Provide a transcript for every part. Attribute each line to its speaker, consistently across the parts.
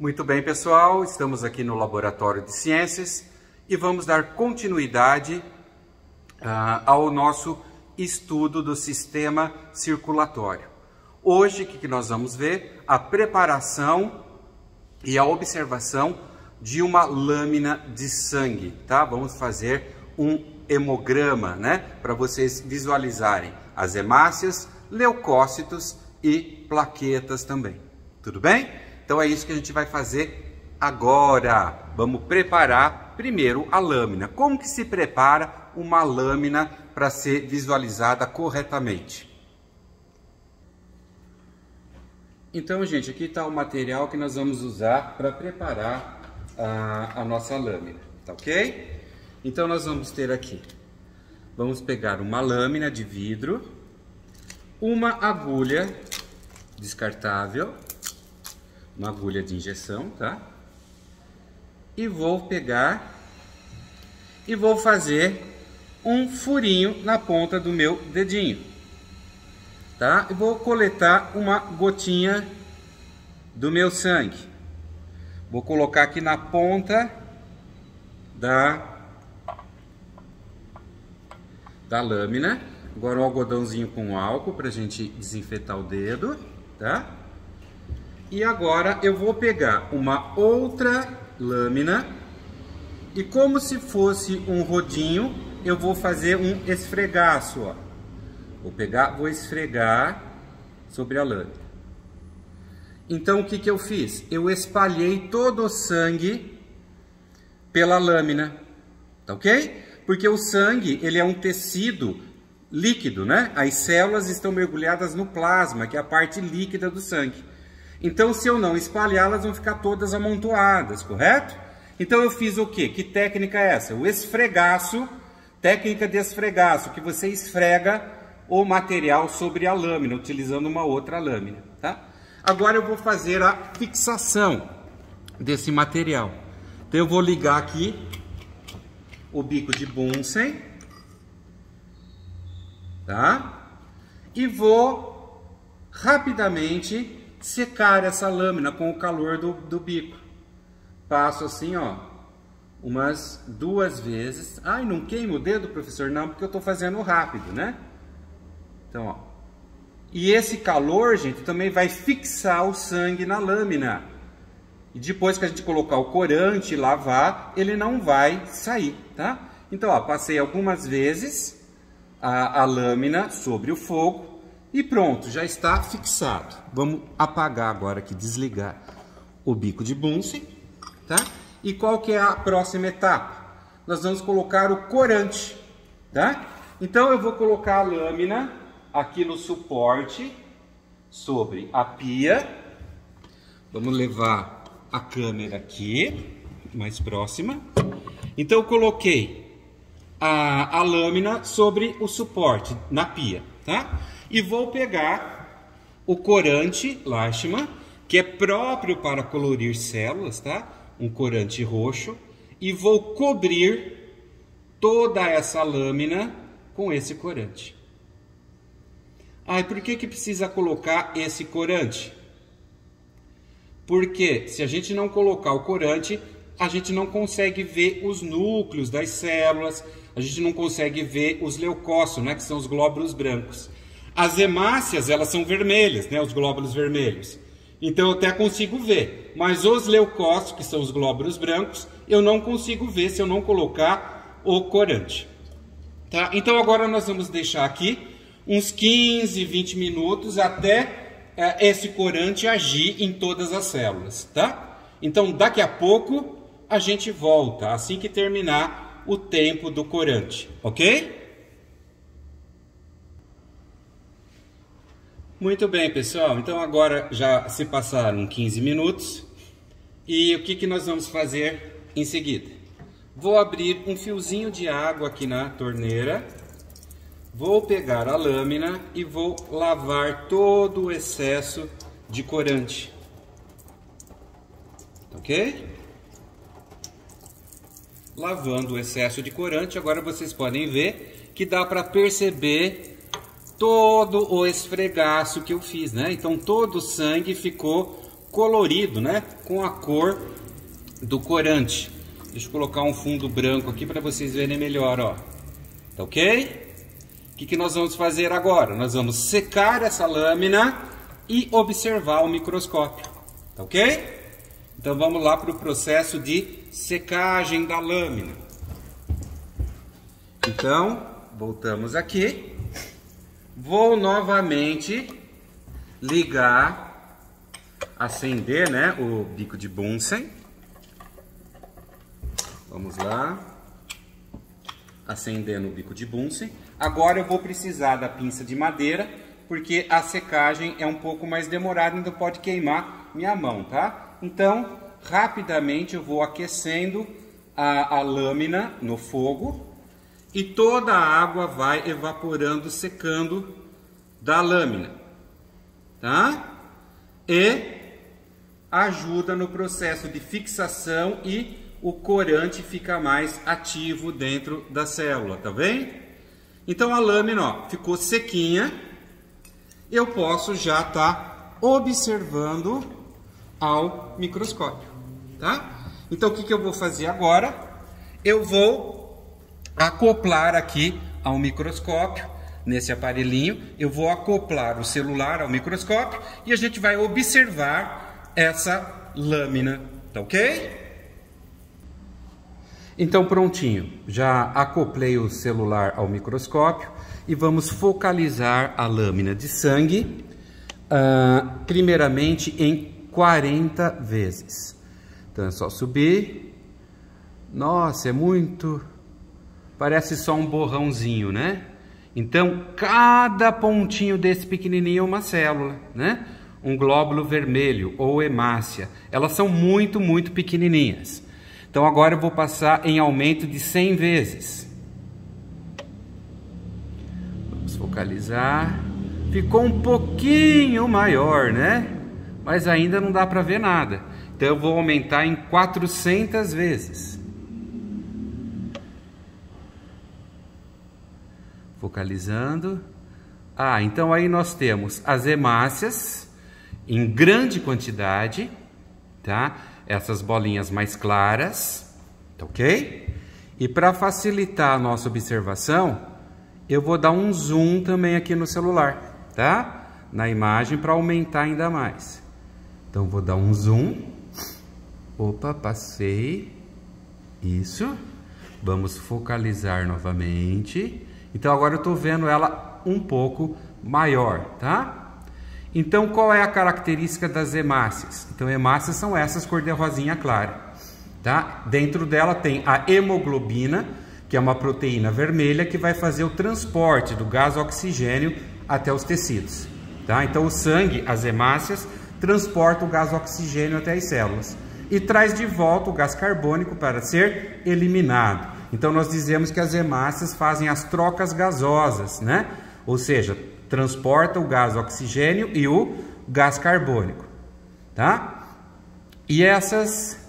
Speaker 1: Muito bem, pessoal, estamos aqui no Laboratório de Ciências e vamos dar continuidade ao nosso estudo do sistema circulatório. Hoje, o que nós vamos ver? A preparação e a observação de uma lâmina de sangue, tá? Vamos fazer um hemograma, né? Para vocês visualizarem as hemácias, leucócitos e plaquetas também. Tudo bem? Então é isso que a gente vai fazer agora. Vamos preparar primeiro a lâmina. Como que se prepara uma lâmina para ser visualizada corretamente? Então, gente, aqui está o material que nós vamos usar para preparar a nossa lâmina, tá ok? Então nós vamos ter aqui, vamos pegar uma lâmina de vidro, uma agulha descartável, uma agulha de injeção, tá? E vou pegar e vou fazer um furinho na ponta do meu dedinho, tá? E vou coletar uma gotinha do meu sangue. Vou colocar aqui na ponta da lâmina. Agora um algodãozinho com álcool para a gente desinfetar o dedo, tá? E agora eu vou pegar uma outra lâmina e, como se fosse um rodinho, eu vou fazer um esfregaço, ó. Vou esfregar sobre a lâmina. Então o que eu fiz? Eu espalhei todo o sangue pela lâmina, tá ok? Porque o sangue, ele é um tecido líquido, né? As células estão mergulhadas no plasma, que é a parte líquida do sangue. Então, se eu não espalhar, elas vão ficar todas amontoadas, correto? Então, eu fiz o quê? Que técnica é essa? O esfregaço, técnica de esfregaço, que você esfrega o material sobre a lâmina, utilizando uma outra lâmina, tá? Agora, eu vou fazer a fixação desse material. Então, eu vou ligar aqui o bico de Bunsen, tá? E vou rapidamente secar essa lâmina com o calor do bico. Passo assim, ó, umas 2 vezes. Ai, não queima o dedo, professor? Não, porque eu estou fazendo rápido, né? Então, ó. E esse calor, gente, também vai fixar o sangue na lâmina. E depois que a gente colocar o corante e lavar, ele não vai sair, tá? Então, ó, passei algumas vezes a lâmina sobre o fogo. E pronto, já está fixado. Vamos apagar agora aqui, desligar o bico de Bunsen, tá? E qual que é a próxima etapa? Nós vamos colocar o corante, tá? Então eu vou colocar a lâmina aqui no suporte sobre a pia. Vamos levar a câmera aqui, mais próxima. Então eu coloquei a lâmina sobre o suporte na pia, tá? E vou pegar o corante Lachmann, que é próprio para colorir células, tá? Um corante roxo. E vou cobrir toda essa lâmina com esse corante. Ah, e por que precisa colocar esse corante? Porque se a gente não colocar o corante, a gente não consegue ver os núcleos das células, a gente não consegue ver os leucócitos, né? Que são os glóbulos brancos. As hemácias, elas são vermelhas, né, os glóbulos vermelhos. Então eu até consigo ver, mas os leucócitos, que são os glóbulos brancos, eu não consigo ver se eu não colocar o corante. Tá? Então agora nós vamos deixar aqui uns 15, 20 minutos até esse corante agir em todas as células, tá? Então daqui a pouco a gente volta, assim que terminar o tempo do corante, ok? Muito bem, pessoal. Então agora já se passaram 15 minutos. E o que nós vamos fazer em seguida? Vou abrir um fiozinho de água aqui na torneira. Vou pegar a lâmina e vou lavar todo o excesso de corante. Ok? Lavando o excesso de corante, agora vocês podem ver que dá para perceber todo o esfregaço que eu fiz, né? Então todo o sangue ficou colorido, né? Com a cor do corante. Deixa eu colocar um fundo branco aqui para vocês verem melhor, ó. Tá ok? O que nós vamos fazer agora? Nós vamos secar essa lâmina e observar o microscópio. Tá ok? Então vamos lá para o processo de secagem da lâmina. Então, voltamos aqui. Vou novamente ligar, acender, né, o bico de Bunsen. Vamos lá. Acendendo o bico de Bunsen. Agora eu vou precisar da pinça de madeira, porque a secagem é um pouco mais demorada, ainda pode queimar minha mão, tá? Então, rapidamente eu vou aquecendo a lâmina no fogo e toda a água vai evaporando, secando da lâmina, tá? E ajuda no processo de fixação e o corante fica mais ativo dentro da célula, tá vendo? Então a lâmina, ó, ficou sequinha. Eu posso já estar observando ao microscópio, tá? Então o que eu vou fazer agora? Eu vou acoplar aqui ao microscópio, nesse aparelhinho, eu vou acoplar o celular ao microscópio e a gente vai observar essa lâmina, tá ok? Então prontinho, já acoplei o celular ao microscópio e vamos focalizar a lâmina de sangue, primeiramente em 40 vezes. Então é só subir. Nossa, é muito... Parece só um borrãozinho, né? Então cada pontinho desse pequenininho é uma célula, né? Um glóbulo vermelho ou hemácia. Elas são muito, muito pequenininhas. Então agora eu vou passar em aumento de 100 vezes. Vamos focalizar. Ficou um pouquinho maior, né? Mas ainda não dá para ver nada. Então eu vou aumentar em 400 vezes. Focalizando. Então aí nós temos as hemácias em grande quantidade, tá? Essas bolinhas mais claras, tá ok? E para facilitar a nossa observação, eu vou dar um zoom também aqui no celular, tá? Na imagem para aumentar ainda mais. Então vou dar um zoom. Opa, passei. Isso. Vamos focalizar novamente. Então agora eu estou vendo ela um pouco maior, tá? Então, qual é a característica das hemácias? Então, hemácias são essas cor de rosinha clara, tá? Dentro dela tem a hemoglobina, que é uma proteína vermelha que vai fazer o transporte do gás oxigênio até os tecidos, tá? Então, o sangue, as hemácias, transporta o gás oxigênio até as células e traz de volta o gás carbônico para ser eliminado. Então, nós dizemos que as hemácias fazem as trocas gasosas, né? Ou seja, transporta o gás oxigênio e o gás carbônico, tá? E essas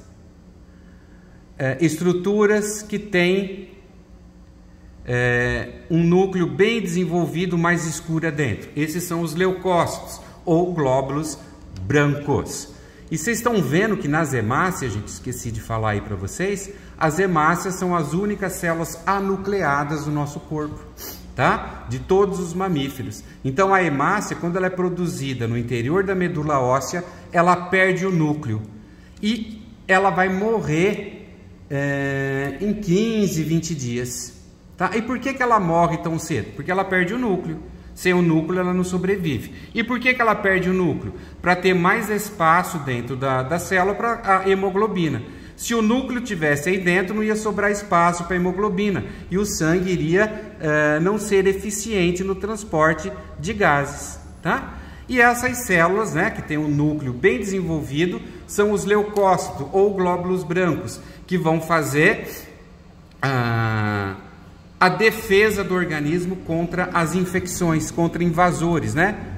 Speaker 1: estruturas que têm um núcleo bem desenvolvido, mais escuro dentro, esses são os leucócitos ou glóbulos brancos. E vocês estão vendo que nas hemácias, gente, esqueci de falar aí para vocês, as hemácias são as únicas células anucleadas do nosso corpo, tá? De todos os mamíferos. Então a hemácia, quando ela é produzida no interior da medula óssea, ela perde o núcleo e ela vai morrer em 15, 20 dias, tá? E por que ela morre tão cedo? Porque ela perde o núcleo. Sem o núcleo ela não sobrevive. E por que ela perde o núcleo? Para ter mais espaço dentro da célula para a hemoglobina. Se o núcleo tivesse aí dentro, não ia sobrar espaço para a hemoglobina e o sangue iria não ser eficiente no transporte de gases, tá? E essas células, né, que tem um núcleo bem desenvolvido, são os leucócitos ou glóbulos brancos, que vão fazer a defesa do organismo contra as infecções, contra invasores, né?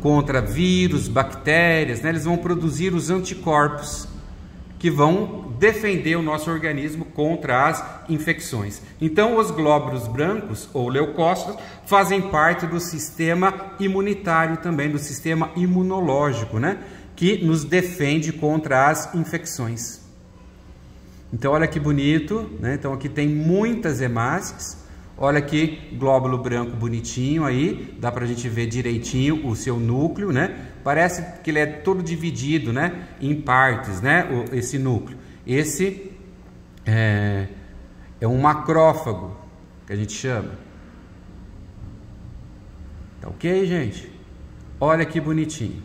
Speaker 1: Contra vírus, bactérias, né? Eles vão produzir os anticorpos que vão defender o nosso organismo contra as infecções. Então, os glóbulos brancos ou leucócitos fazem parte do sistema imunitário também, do sistema imunológico, né? Que nos defende contra as infecções. Então, olha que bonito, né? Então, aqui tem muitas hemácias. Olha aqui, glóbulo branco bonitinho aí, dá pra gente ver direitinho o seu núcleo, né? Parece que ele é todo dividido, né? Em partes, né? Esse núcleo. Esse é um macrófago, que a gente chama. Tá ok, gente? Olha que bonitinho.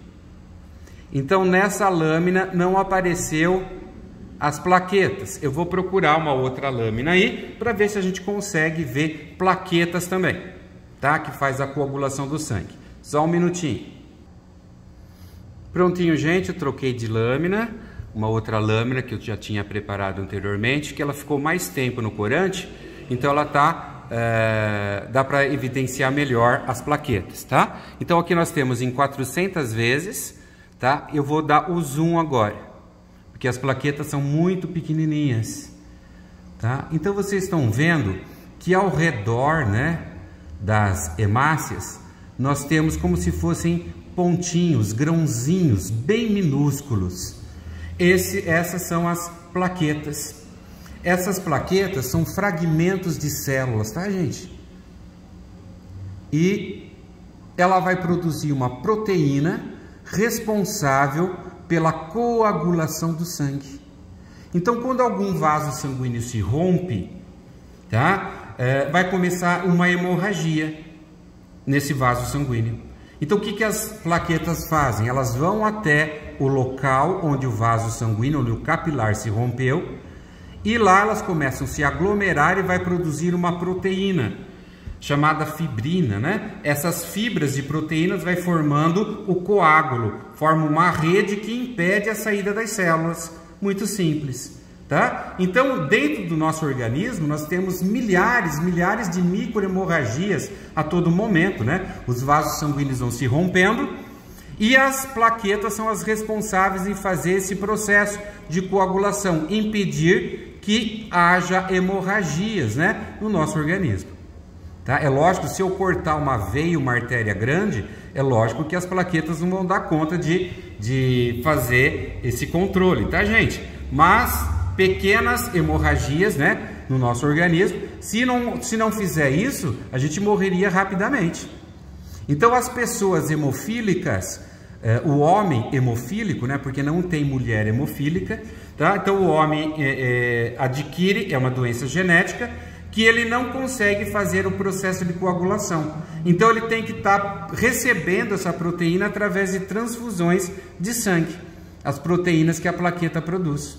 Speaker 1: Então, nessa lâmina não apareceu as plaquetas. Eu vou procurar uma outra lâmina aí para ver se a gente consegue ver plaquetas também, tá? Que faz a coagulação do sangue. Só um minutinho. Prontinho, gente, eu troquei de lâmina, uma outra lâmina que eu já tinha preparado anteriormente, que ela ficou mais tempo no corante, então ela dá para evidenciar melhor as plaquetas, tá? Então aqui nós temos em 400 vezes, tá? Eu vou dar o zoom agora, porque as plaquetas são muito pequenininhas, tá? Então vocês estão vendo que ao redor, né, das hemácias, nós temos como se fossem pontinhos, grãozinhos bem minúsculos. Essas são as plaquetas. Essas plaquetas são fragmentos de células, tá, gente? E ela vai produzir uma proteína responsável pela coagulação do sangue. Então, quando algum vaso sanguíneo se rompe, tá? Vai começar uma hemorragia nesse vaso sanguíneo. Então, o que as plaquetas fazem? Elas vão até o local onde o vaso sanguíneo, onde o capilar se rompeu, e lá elas começam a se aglomerar e vai produzir uma proteína chamada fibrina, né? Essas fibras de proteínas vai formando o coágulo, forma uma rede que impede a saída das células. Muito simples, tá? Então, dentro do nosso organismo, nós temos milhares de microhemorragias a todo momento, né? Os vasos sanguíneos vão se rompendo e as plaquetas são as responsáveis em fazer esse processo de coagulação, impedir que haja hemorragias, né, no nosso organismo. Tá? É lógico, se eu cortar uma veia, uma artéria grande, é lógico que as plaquetas não vão dar conta de fazer esse controle, tá, gente? Mas pequenas hemorragias, né, no nosso organismo, se não fizer isso, a gente morreria rapidamente. Então, as pessoas hemofílicas, o homem hemofílico, né, porque não tem mulher hemofílica, tá? Então, o homem adquire, é uma doença genética, que ele não consegue fazer o processo de coagulação. Então, ele tem que estar recebendo essa proteína através de transfusões de sangue, as proteínas que a plaqueta produz,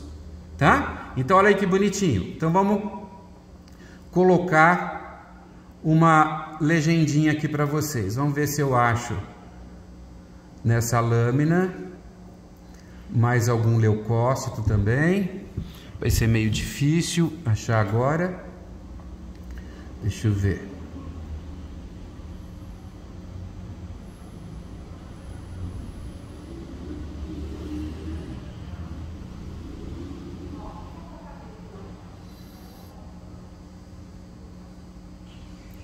Speaker 1: tá? Então, olha aí que bonitinho. Então, vamos colocar uma legendinha aqui para vocês. Vamos ver se eu acho nessa lâmina mais algum leucócito também. Vai ser meio difícil achar agora. Deixa eu ver.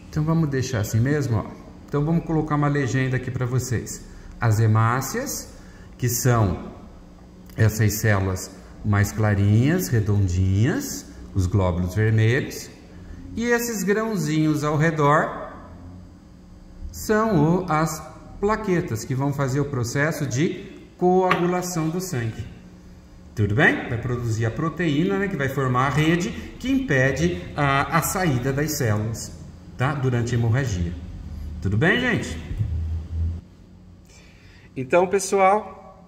Speaker 1: Então vamos deixar assim mesmo, ó. Então vamos colocar uma legenda aqui para vocês. As hemácias, que são essas células mais clarinhas, redondinhas, os glóbulos vermelhos. E esses grãozinhos ao redor são as plaquetas que vão fazer o processo de coagulação do sangue. Tudo bem? Vai produzir a proteína, né, que vai formar a rede que impede a saída das células, tá? Durante a hemorragia. Tudo bem, gente? Então, pessoal,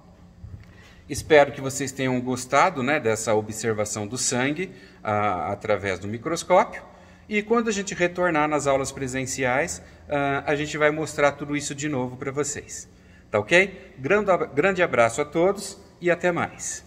Speaker 1: espero que vocês tenham gostado, né, dessa observação do sangue através do microscópio. E quando a gente retornar nas aulas presenciais, a gente vai mostrar tudo isso de novo para vocês. Tá ok? Grande abraço a todos e até mais.